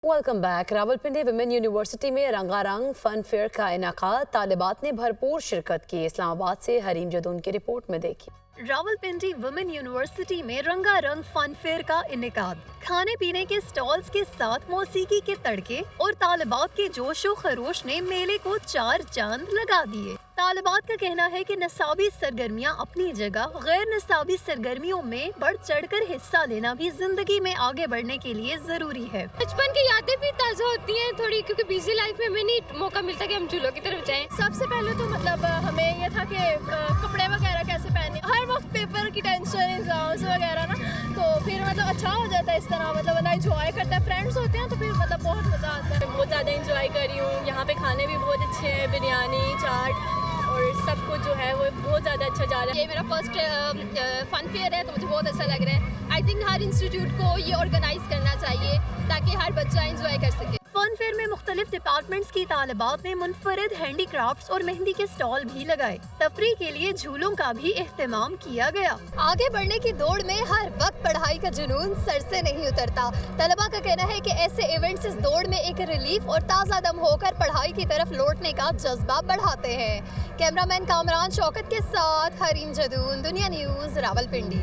Welcome back. Rawalpindi women university में रंगारंग fun fair का इनाकाद, तालिबात ने भरपूर शिरकत की। इस्लामाबाद से हरीम जदून की रिपोर्ट में देखिए। रावलपिंडी वुमेन यूनिवर्सिटी में रंगारंग फन फेयर का इनेकाद, खाने पीने के स्टॉल्स के साथ मौसीकी के तड़के और तालिबात के जोशो खरोश ने मेले को चार चांद लगा दिए। तालिबात का कहना है कि नसाबी सरगर्मियां अपनी जगह, गैर नसाबी सरगर्मियों में बढ़ चढ़कर हिस्सा लेना भी जिंदगी में आगे बढ़ने के लिए जरूरी है। बचपन की यादें भी ताज़ा होती हैं थोड़ी, क्योंकि बिजी लाइफ में हमें नहीं मौका मिलता कि हम झूलों की तरफ जाएं। सबसे पहले तो मतलब हमें ये था कि कपड़े वगैरह कैसे पहने, हर वक्त पेपर की टेंशन, एग्जाम्स वगैरह ना, तो फिर मतलब अच्छा हो जाता है इस तरह, मतलब बंदा इंजॉय करता है, फ्रेंड्स होते हैं तो फिर मतलब बहुत मज़ा आता है। बहुत ज़्यादा इंजॉय कर रही हूँ। यहाँ पे खाने भी बहुत अच्छे हैं, बिरयानी, चाट और सब कुछ जो है वो बहुत ज़्यादा अच्छा जा रहा है। ये मेरा फर्स्ट फन फेयर है तो मुझे बहुत अच्छा लग रहा है। आई थिंक हर इंस्टीट्यूट को ये ऑर्गेनाइज करना चाहिए ताकि हर बच्चा इंजॉय कर सके। फन फेयर में मुख्तलिफ डिपार्टमेंट्स की तालिबात ने मुनफरद हैंडीक्राफ्ट्स और मेहंदी के स्टॉल भी लगाए। तफरीह के लिए झूलों का भी एहतमाम किया गया। आगे बढ़ने की दौड़ में हर वक्त पढ़ाई का जुनून सर से नहीं उतरता। तलबा का कहना है कि ऐसे इवेंट्स इस दौड़ में एक रिलीफ और ताज़ा दम होकर पढ़ाई की तरफ लौटने का जज्बा बढ़ाते हैं। कैमरामैन कामरान शौकत के साथ हरीम जदून, दुनिया न्यूज़, रावलपिंडी।